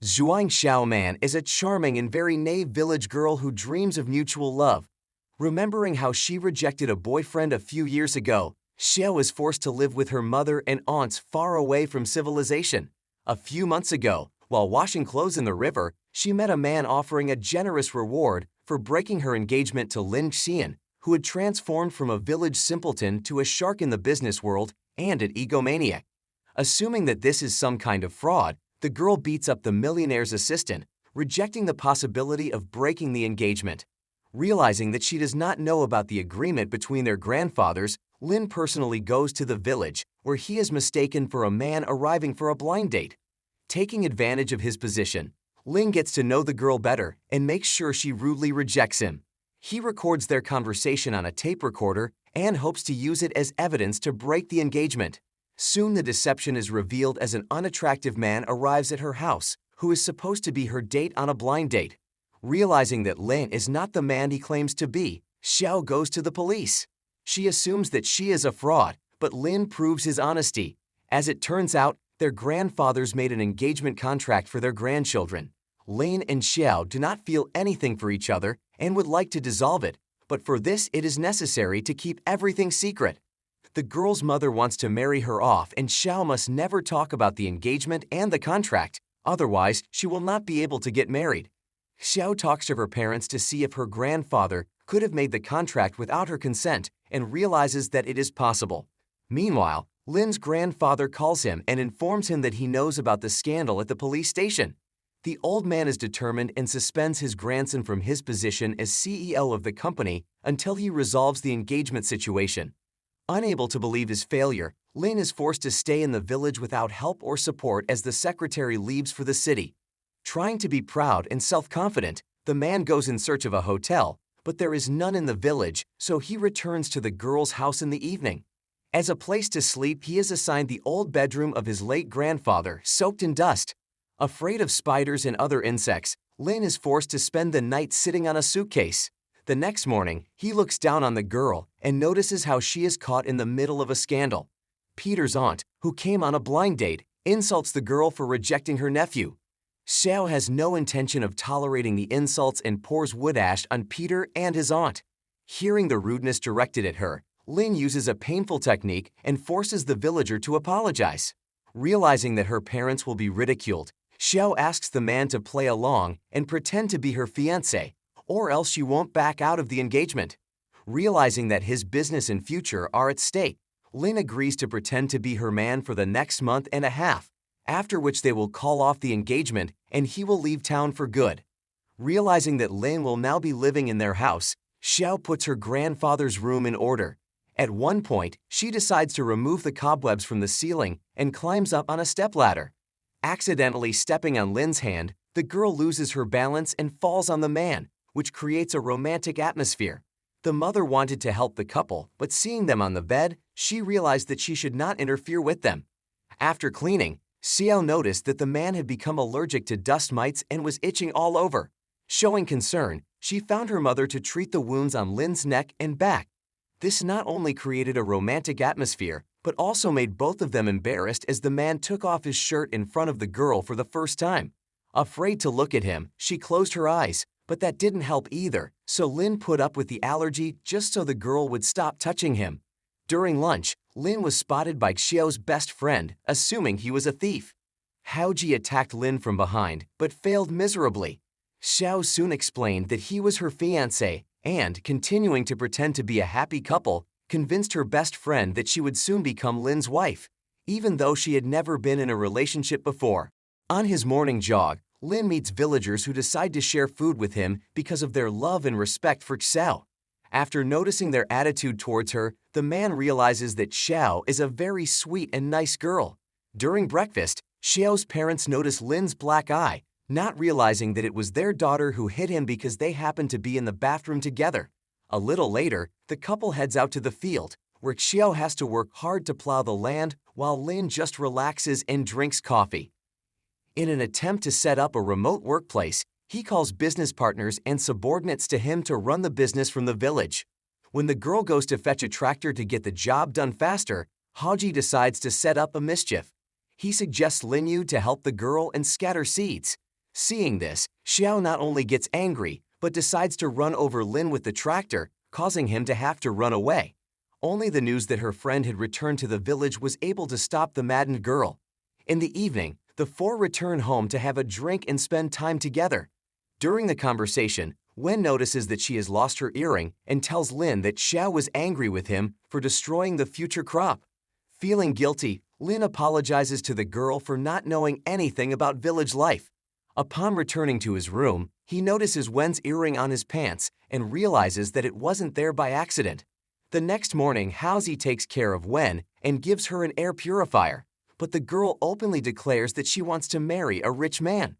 Zhuang Xiaoman is a charming and very naive village girl who dreams of mutual love. Remembering how she rejected a boyfriend a few years ago, Xiao is forced to live with her mother and aunts far away from civilization. A few months ago, while washing clothes in the river, she met a man offering a generous reward for breaking her engagement to Lin Xian, who had transformed from a village simpleton to a shark in the business world and an egomaniac. Assuming that this is some kind of fraud, the girl beats up the millionaire's assistant, rejecting the possibility of breaking the engagement. Realizing that she does not know about the agreement between their grandfathers, Lin personally goes to the village, where he is mistaken for a man arriving for a blind date. Taking advantage of his position, Lin gets to know the girl better and makes sure she rudely rejects him. He records their conversation on a tape recorder and hopes to use it as evidence to break the engagement. Soon the deception is revealed as an unattractive man arrives at her house, who is supposed to be her date on a blind date. Realizing that Lin is not the man he claims to be, Xiao goes to the police. She assumes that she is a fraud, but Lin proves his honesty. As it turns out, their grandfathers made an engagement contract for their grandchildren. Lin and Xiao do not feel anything for each other and would like to dissolve it, but for this it is necessary to keep everything secret. The girl's mother wants to marry her off, and Xiao must never talk about the engagement and the contract, otherwise she will not be able to get married. Xiao talks to her parents to see if her grandfather could have made the contract without her consent and realizes that it is possible. Meanwhile, Lin's grandfather calls him and informs him that he knows about the scandal at the police station. The old man is determined and suspends his grandson from his position as CEO of the company until he resolves the engagement situation. Unable to believe his failure, Lin is forced to stay in the village without help or support as the secretary leaves for the city. Trying to be proud and self-confident, the man goes in search of a hotel, but there is none in the village, so he returns to the girl's house in the evening. As a place to sleep, he is assigned the old bedroom of his late grandfather, soaked in dust. Afraid of spiders and other insects, Lin is forced to spend the night sitting on a suitcase. The next morning, he looks down on the girl and notices how she is caught in the middle of a scandal. Peter's aunt, who came on a blind date, insults the girl for rejecting her nephew. Xiao has no intention of tolerating the insults and pours wood ash on Peter and his aunt. Hearing the rudeness directed at her, Lin uses a painful technique and forces the villager to apologize. Realizing that her parents will be ridiculed, Xiao asks the man to play along and pretend to be her fiancé, or else she won't back out of the engagement. Realizing that his business and future are at stake, Lin agrees to pretend to be her man for the next month and a half, after which they will call off the engagement and he will leave town for good. Realizing that Lin will now be living in their house, Xiao puts her grandfather's room in order. At one point, she decides to remove the cobwebs from the ceiling and climbs up on a stepladder. Accidentally stepping on Lin's hand, the girl loses her balance and falls on the man, which creates a romantic atmosphere. The mother wanted to help the couple, but seeing them on the bed, she realized that she should not interfere with them. After cleaning, Xiao noticed that the man had become allergic to dust mites and was itching all over. Showing concern, she found her mother to treat the wounds on Lin's neck and back. This not only created a romantic atmosphere, but also made both of them embarrassed as the man took off his shirt in front of the girl for the first time. Afraid to look at him, she closed her eyes, but that didn't help either, so Lin put up with the allergy just so the girl would stop touching him. During lunch, Lin was spotted by Xiao's best friend, assuming he was a thief. Haoji attacked Lin from behind, but failed miserably. Xiao soon explained that he was her fiancé and, continuing to pretend to be a happy couple, convinced her best friend that she would soon become Lin's wife, even though she had never been in a relationship before. On his morning jog, Lin meets villagers who decide to share food with him because of their love and respect for Xiao. After noticing their attitude towards her, the man realizes that Xiao is a very sweet and nice girl. During breakfast, Xiao's parents notice Lin's black eye, not realizing that it was their daughter who hit him because they happened to be in the bathroom together. A little later, the couple heads out to the field, where Xiao has to work hard to plow the land while Lin just relaxes and drinks coffee. In an attempt to set up a remote workplace, he calls business partners and subordinates to him to run the business from the village. When the girl goes to fetch a tractor to get the job done faster, Haji decides to set up a mischief. He suggests Lin Yu to help the girl and scatter seeds. Seeing this, Xiao not only gets angry, but decides to run over Lin with the tractor, causing him to have to run away. Only the news that her friend had returned to the village was able to stop the maddened girl. In the evening, the four return home to have a drink and spend time together. During the conversation, Wen notices that she has lost her earring and tells Lin that Xiao was angry with him for destroying the future crop. Feeling guilty, Lin apologizes to the girl for not knowing anything about village life. Upon returning to his room, he notices Wen's earring on his pants and realizes that it wasn't there by accident. The next morning, Haozi takes care of Wen and gives her an air purifier, but the girl openly declares that she wants to marry a rich man.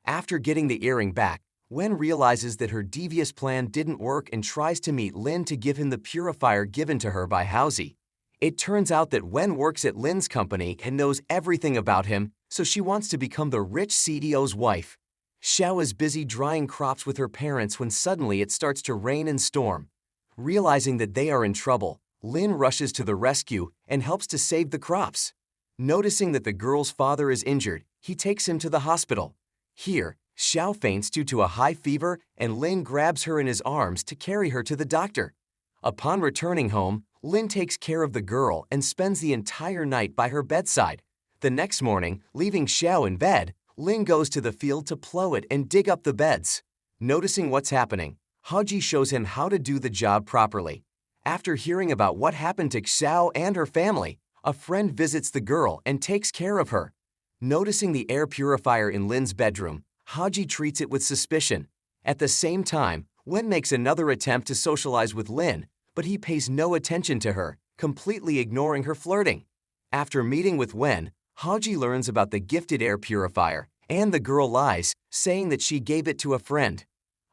After getting the earring back, Wen realizes that her devious plan didn't work and tries to meet Lin to give him the purifier given to her by Haozi. It turns out that Wen works at Lin's company and knows everything about him, so she wants to become the rich CEO's wife. Xiao is busy drying crops with her parents when suddenly it starts to rain and storm. Realizing that they are in trouble, Lin rushes to the rescue and helps to save the crops. Noticing that the girl's father is injured, he takes him to the hospital. Here, Xiao faints due to a high fever and Lin grabs her in his arms to carry her to the doctor. Upon returning home, Lin takes care of the girl and spends the entire night by her bedside. The next morning, leaving Xiao in bed, Lin goes to the field to plow it and dig up the beds. Noticing what's happening, Haji shows him how to do the job properly. After hearing about what happened to Xiao and her family, a friend visits the girl and takes care of her. Noticing the air purifier in Lin's bedroom, Haji treats it with suspicion. At the same time, Wen makes another attempt to socialize with Lin, but he pays no attention to her, completely ignoring her flirting. After meeting with Wen, Haji learns about the gifted air purifier, and the girl lies, saying that she gave it to a friend.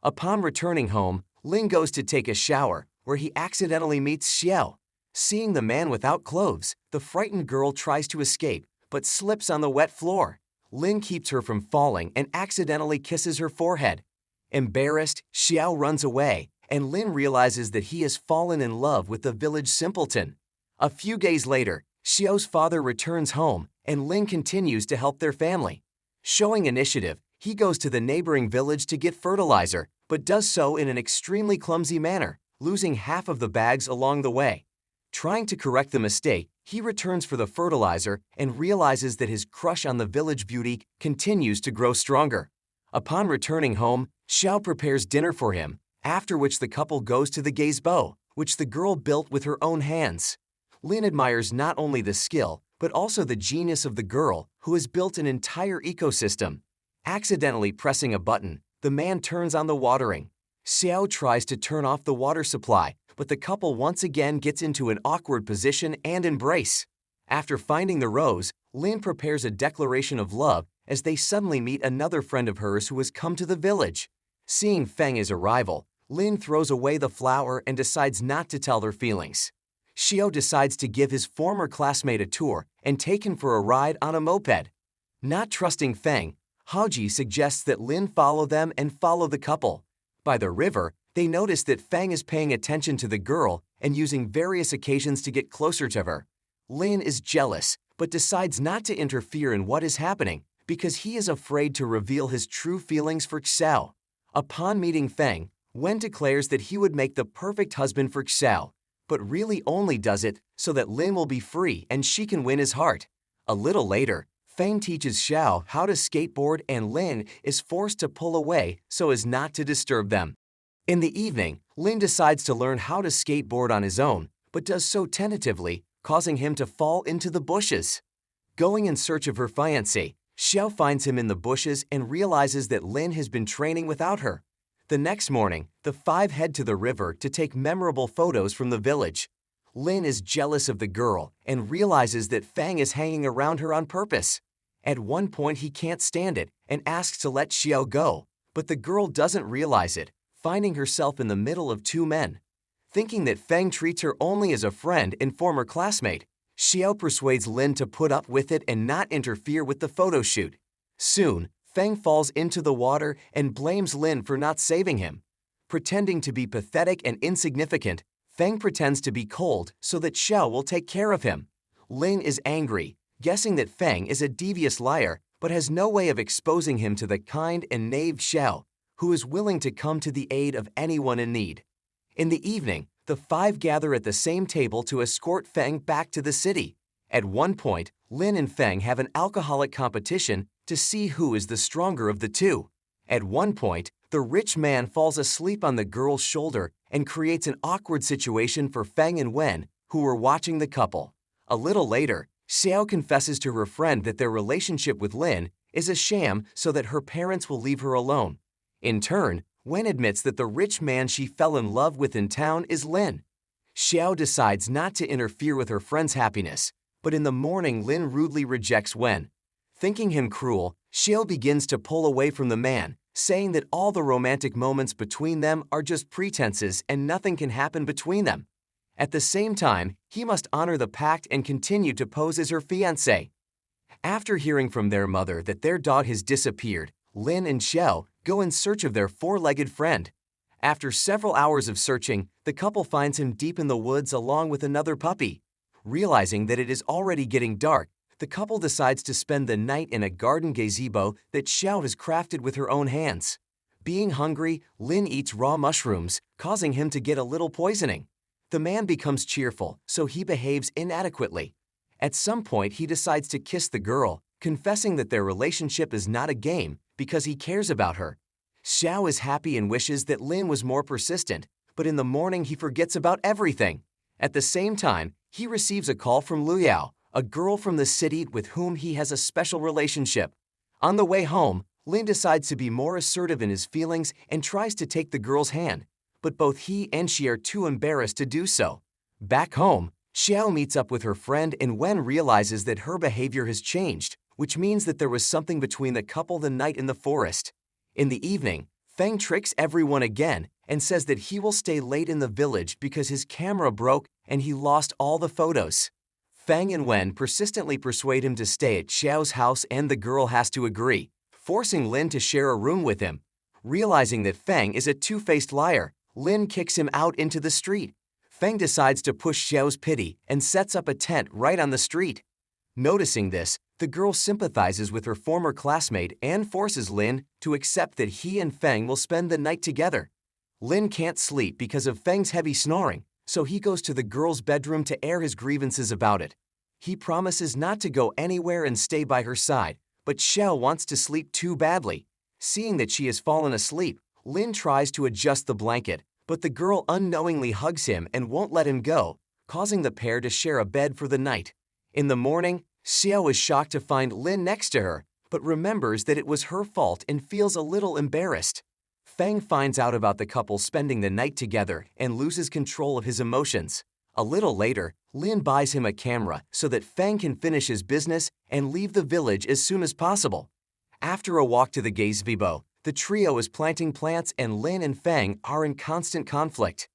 Upon returning home, Lin goes to take a shower, where he accidentally meets Xiao. Seeing the man without clothes, the frightened girl tries to escape, but slips on the wet floor. Lin keeps her from falling and accidentally kisses her forehead. Embarrassed, Xiao runs away, and Lin realizes that he has fallen in love with the village simpleton. A few days later, Xiao's father returns home, and Lin continues to help their family. Showing initiative, he goes to the neighboring village to get fertilizer, but does so in an extremely clumsy manner, losing half of the bags along the way. Trying to correct the mistake, he returns for the fertilizer and realizes that his crush on the village beauty continues to grow stronger. Upon returning home, Xiao prepares dinner for him, after which the couple goes to the gazebo, which the girl built with her own hands. Lin admires not only the skill, but also the genius of the girl, who has built an entire ecosystem. Accidentally pressing a button, the man turns on the watering. Xiao tries to turn off the water supply, but the couple once again gets into an awkward position and embrace. After finding the rose, Lin prepares a declaration of love as they suddenly meet another friend of hers who has come to the village. Seeing Feng's arrival, Lin throws away the flower and decides not to tell her feelings. Xiao decides to give his former classmate a tour and take him for a ride on a moped. Not trusting Feng, Haji suggests that Lin follow them and follow the couple. By the river, they notice that Feng is paying attention to the girl and using various occasions to get closer to her. Lin is jealous, but decides not to interfere in what is happening because he is afraid to reveal his true feelings for Xiao. Upon meeting Feng, Wen declares that he would make the perfect husband for Xiao, but really only does it so that Lin will be free and she can win his heart. A little later, Feng teaches Xiao how to skateboard and Lin is forced to pull away so as not to disturb them. In the evening, Lin decides to learn how to skateboard on his own, but does so tentatively, causing him to fall into the bushes. Going in search of her fiancé, Xiao finds him in the bushes and realizes that Lin has been training without her. The next morning, the five head to the river to take memorable photos from the village. Lin is jealous of the girl and realizes that Feng is hanging around her on purpose. At one point, he can't stand it and asks to let Xiao go, but the girl doesn't realize it, finding herself in the middle of two men. Thinking that Feng treats her only as a friend and former classmate, Xiao persuades Lin to put up with it and not interfere with the photo shoot. Soon, Feng falls into the water and blames Lin for not saving him. Pretending to be pathetic and insignificant, Feng pretends to be cold so that Xiao will take care of him. Lin is angry, guessing that Feng is a devious liar, but has no way of exposing him to the kind and knave Xiao, who is willing to come to the aid of anyone in need. In the evening, the five gather at the same table to escort Feng back to the city. At one point, Lin and Feng have an alcoholic competition to see who is the stronger of the two. At one point, the rich man falls asleep on the girl's shoulder and creates an awkward situation for Feng and Wen, who were watching the couple. A little later, Xiao confesses to her friend that their relationship with Lin is a sham so that her parents will leave her alone. In turn, Wen admits that the rich man she fell in love with in town is Lin. Xiao decides not to interfere with her friend's happiness, but in the morning Lin rudely rejects Wen. Thinking him cruel, Xiao begins to pull away from the man, saying that all the romantic moments between them are just pretenses and nothing can happen between them. At the same time, he must honor the pact and continue to pose as her fiancé. After hearing from their mother that their dog has disappeared, Lin and Xiao go in search of their four-legged friend. After several hours of searching, the couple finds him deep in the woods along with another puppy. Realizing that it is already getting dark, the couple decides to spend the night in a garden gazebo that Xiao has crafted with her own hands. Being hungry, Lin eats raw mushrooms, causing him to get a little poisoning. The man becomes cheerful, so he behaves inadequately. At some point, he decides to kiss the girl, confessing that their relationship is not a game because he cares about her. Xiao is happy and wishes that Lin was more persistent, but in the morning he forgets about everything. At the same time, he receives a call from Luyao, a girl from the city with whom he has a special relationship. On the way home, Lin decides to be more assertive in his feelings and tries to take the girl's hand, but both he and she are too embarrassed to do so. Back home, Xiao meets up with her friend and Wen realizes that her behavior has changed, which means that there was something between the couple the night in the forest. In the evening, Feng tricks everyone again and says that he will stay late in the village because his camera broke and he lost all the photos. Feng and Wen persistently persuade him to stay at Xiao's house and the girl has to agree, forcing Lin to share a room with him. Realizing that Feng is a two-faced liar, Lin kicks him out into the street. Feng decides to push Xiao's pity and sets up a tent right on the street. Noticing this, the girl sympathizes with her former classmate and forces Lin to accept that he and Feng will spend the night together. Lin can't sleep because of Feng's heavy snoring, so he goes to the girl's bedroom to air his grievances about it. He promises not to go anywhere and stay by her side, but Xiao wants to sleep too badly. Seeing that she has fallen asleep, Lin tries to adjust the blanket, but the girl unknowingly hugs him and won't let him go, causing the pair to share a bed for the night. In the morning, Xiao is shocked to find Lin next to her, but remembers that it was her fault and feels a little embarrassed. Feng finds out about the couple spending the night together and loses control of his emotions. A little later, Lin buys him a camera so that Feng can finish his business and leave the village as soon as possible. After a walk to the gazebo, the trio is planting plants and Lin and Feng are in constant conflict.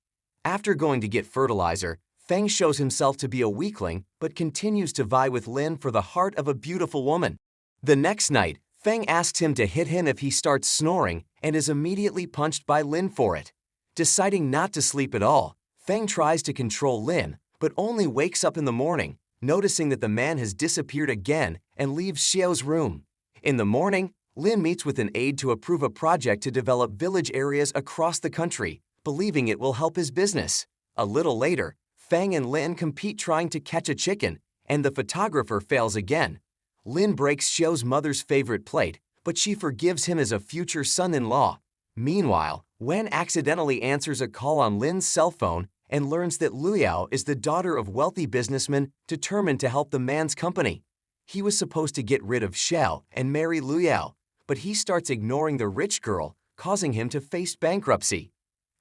After going to get fertilizer, Feng shows himself to be a weakling but continues to vie with Lin for the heart of a beautiful woman. The next night, Feng asks him to hit him if he starts snoring and is immediately punched by Lin for it. Deciding not to sleep at all, Feng tries to control Lin but only wakes up in the morning, noticing that the man has disappeared again and leaves Xiao's room. In the morning, Lin meets with an aide to approve a project to develop village areas across the country, believing it will help his business. A little later, Feng and Lin compete trying to catch a chicken, and the photographer fails again. Lin breaks Xiao's mother's favorite plate, but she forgives him as a future son-in-law. Meanwhile, Wen accidentally answers a call on Lin's cell phone and learns that Luyao is the daughter of wealthy businessmen determined to help the man's company. He was supposed to get rid of Xiao and marry Luyao, but he starts ignoring the rich girl, causing him to face bankruptcy.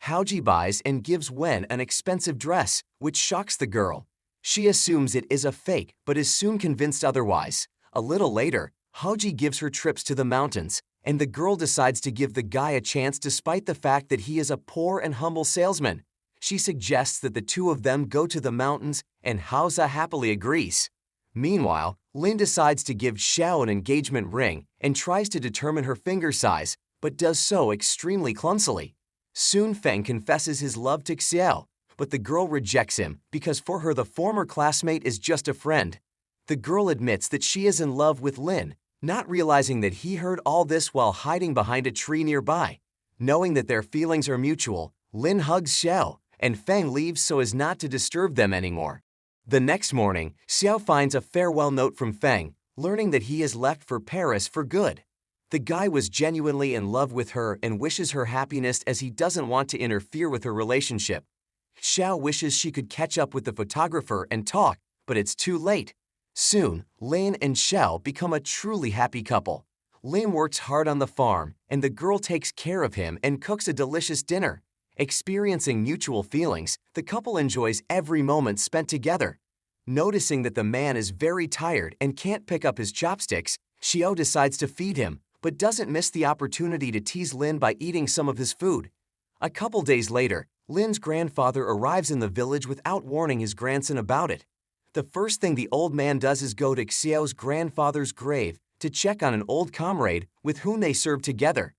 Haoji buys and gives Wen an expensive dress, which shocks the girl. She assumes it is a fake, but is soon convinced otherwise. A little later, Haoji gives her trips to the mountains, and the girl decides to give the guy a chance despite the fact that he is a poor and humble salesman. She suggests that the two of them go to the mountains, and Haoza happily agrees. Meanwhile, Lin decides to give Xiao an engagement ring and tries to determine her finger size, but does so extremely clumsily. Soon Feng confesses his love to Xiao, but the girl rejects him because for her the former classmate is just a friend. The girl admits that she is in love with Lin, not realizing that he heard all this while hiding behind a tree nearby. Knowing that their feelings are mutual, Lin hugs Xiao, and Feng leaves so as not to disturb them anymore. The next morning, Xiao finds a farewell note from Feng, learning that he has left for Paris for good. The guy was genuinely in love with her and wishes her happiness as he doesn't want to interfere with her relationship. Xiao wishes she could catch up with the photographer and talk, but it's too late. Soon, Lin and Xiao become a truly happy couple. Lin works hard on the farm, and the girl takes care of him and cooks a delicious dinner. Experiencing mutual feelings, the couple enjoys every moment spent together. Noticing that the man is very tired and can't pick up his chopsticks, Xiao decides to feed him, but doesn't miss the opportunity to tease Lin by eating some of his food. A couple days later, Lin's grandfather arrives in the village without warning his grandson about it. The first thing the old man does is go to Xiao's grandfather's grave to check on an old comrade with whom they served together.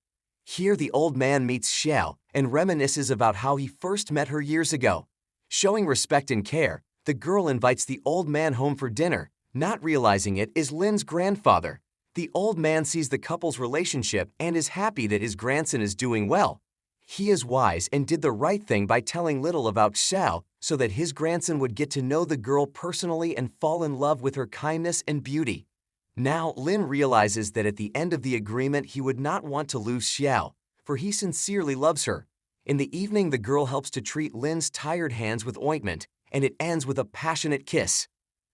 Here the old man meets Xiao and reminisces about how he first met her years ago. Showing respect and care, the girl invites the old man home for dinner, not realizing it is Lin's grandfather. The old man sees the couple's relationship and is happy that his grandson is doing well. He is wise and did the right thing by telling little about Xiao so that his grandson would get to know the girl personally and fall in love with her kindness and beauty. Now, Lin realizes that at the end of the agreement he would not want to lose Xiao, for he sincerely loves her. In the evening, the girl helps to treat Lin's tired hands with ointment, and it ends with a passionate kiss.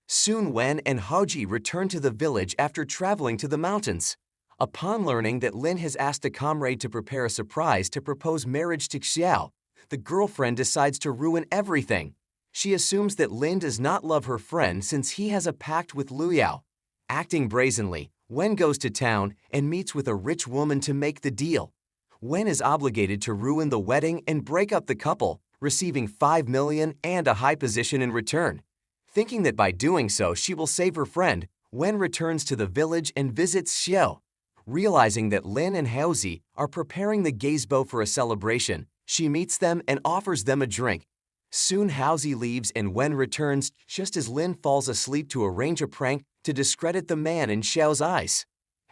Soon Wen and Haoji return to the village after traveling to the mountains. Upon learning that Lin has asked a comrade to prepare a surprise to propose marriage to Xiao, the girlfriend decides to ruin everything. She assumes that Lin does not love her friend since he has a pact with Lu Yao. Acting brazenly, Wen goes to town and meets with a rich woman to make the deal. Wen is obligated to ruin the wedding and break up the couple, receiving 5 million and a high position in return. Thinking that by doing so she will save her friend, Wen returns to the village and visits Xiao. Realizing that Lin and Haozi are preparing the gazebo for a celebration, she meets them and offers them a drink. Soon Haozi leaves and Wen returns just as Lin falls asleep to arrange a prank to discredit the man in Xiao's eyes.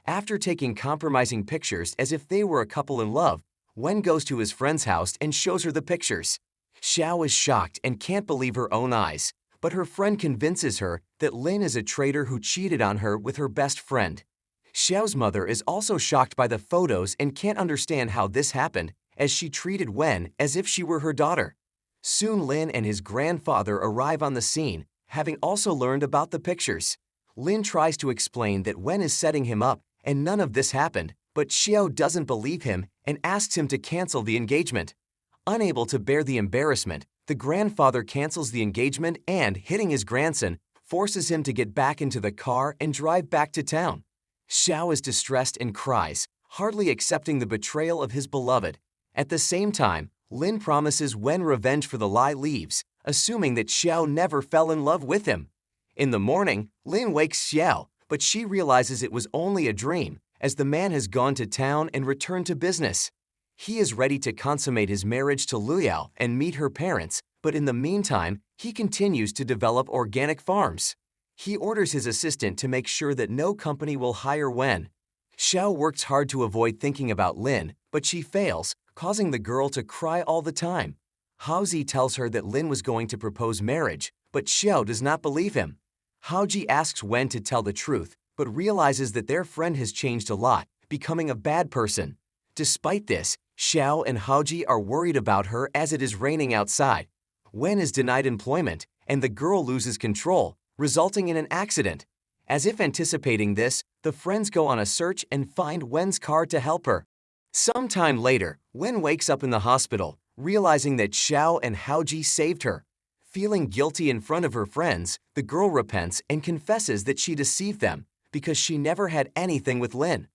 After taking compromising pictures as if they were a couple in love, Wen goes to his friend's house and shows her the pictures. Xiao is shocked and can't believe her own eyes, but her friend convinces her that Lin is a traitor who cheated on her with her best friend. Xiao's mother is also shocked by the photos and can't understand how this happened, as she treated Wen as if she were her daughter. Soon Lin and his grandfather arrive on the scene, having also learned about the pictures. Lin tries to explain that Wen is setting him up and none of this happened, but Xiao doesn't believe him and asks him to cancel the engagement. Unable to bear the embarrassment, the grandfather cancels the engagement and, hitting his grandson, forces him to get back into the car and drive back to town. Xiao is distressed and cries, hardly accepting the betrayal of his beloved. At the same time, Lin promises Wen revenge for the lie leaves, assuming that Xiao never fell in love with him. In the morning, Lin wakes Xiao, but she realizes it was only a dream, as the man has gone to town and returned to business. He is ready to consummate his marriage to Lu Yao and meet her parents, but in the meantime, he continues to develop organic farms. He orders his assistant to make sure that no company will hire Wen. Xiao works hard to avoid thinking about Lin, but she fails, causing the girl to cry all the time. Haozi tells her that Lin was going to propose marriage, but Xiao does not believe him. Haoji asks Wen to tell the truth, but realizes that their friend has changed a lot, becoming a bad person. Despite this, Xiao and Haoji are worried about her as it is raining outside. Wen is denied employment, and the girl loses control, resulting in an accident. As if anticipating this, the friends go on a search and find Wen's car to help her. Sometime later, Wen wakes up in the hospital, realizing that Xiao and Haoji saved her. Feeling guilty in front of her friends, the girl repents and confesses that she deceived them because she never had anything with Lin.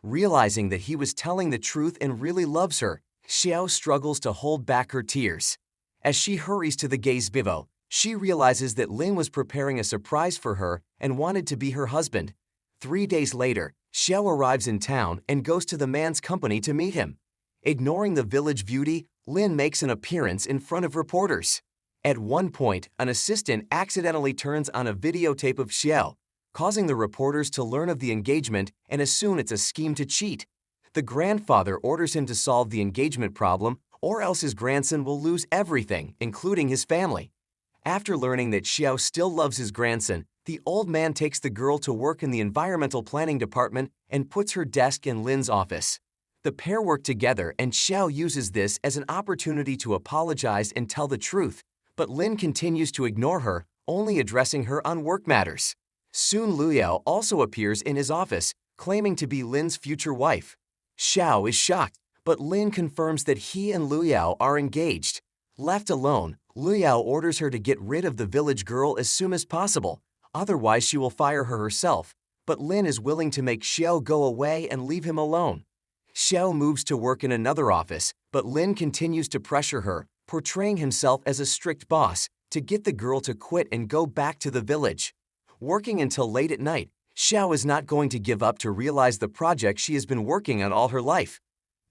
Realizing that he was telling the truth and really loves her, Xiao struggles to hold back her tears. As she hurries to the gazebo, she realizes that Lin was preparing a surprise for her and wanted to be her husband. 3 days later, Xiao arrives in town and goes to the man's company to meet him. Ignoring the village beauty, Lin makes an appearance in front of reporters. At one point, an assistant accidentally turns on a videotape of Xiao. causing the reporters to learn of the engagement and assume it's a scheme to cheat. The grandfather orders him to solve the engagement problem, or else his grandson will lose everything, including his family. After learning that Xiao still loves his grandson, the old man takes the girl to work in the environmental planning department and puts her desk in Lin's office. The pair work together, and Xiao uses this as an opportunity to apologize and tell the truth, but Lin continues to ignore her, only addressing her on work matters. Soon Luyao also appears in his office, claiming to be Lin's future wife. Xiao is shocked, but Lin confirms that he and Luyao are engaged. Left alone, Luyao orders her to get rid of the village girl as soon as possible, otherwise she will fire her herself, but Lin is willing to make Xiao go away and leave him alone. Xiao moves to work in another office, but Lin continues to pressure her, portraying himself as a strict boss, to get the girl to quit and go back to the village. Working until late at night, Xiao is not going to give up to realize the project she has been working on all her life.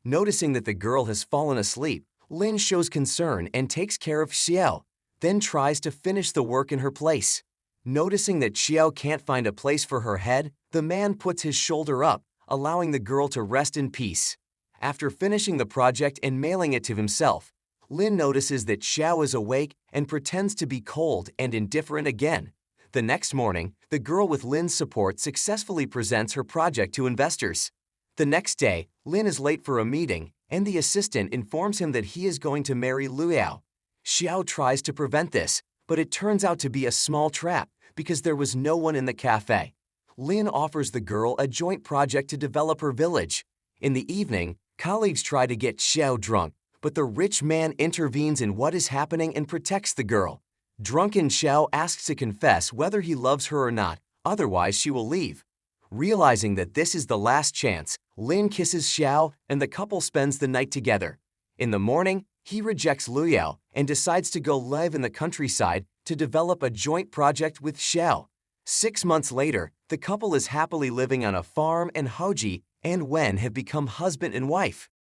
Noticing that the girl has fallen asleep, Lin shows concern and takes care of Xiao, then tries to finish the work in her place. Noticing that Xiao can't find a place for her head, the man puts his shoulder up, allowing the girl to rest in peace. After finishing the project and mailing it to himself, Lin notices that Xiao is awake and pretends to be cold and indifferent again. The next morning, the girl with Lin's support successfully presents her project to investors. The next day, Lin is late for a meeting, and the assistant informs him that he is going to marry Luyao. Xiao tries to prevent this, but it turns out to be a small trap because there was no one in the cafe. Lin offers the girl a joint project to develop her village. In the evening, colleagues try to get Xiao drunk, but the rich man intervenes in what is happening and protects the girl. Drunken Xiao asks to confess whether he loves her or not, otherwise she will leave. Realizing that this is the last chance, Lin kisses Xiao and the couple spends the night together. In the morning, he rejects Luyao and decides to go live in the countryside to develop a joint project with Xiao. 6 months later, the couple is happily living on a farm, and Hoji and Wen have become husband and wife.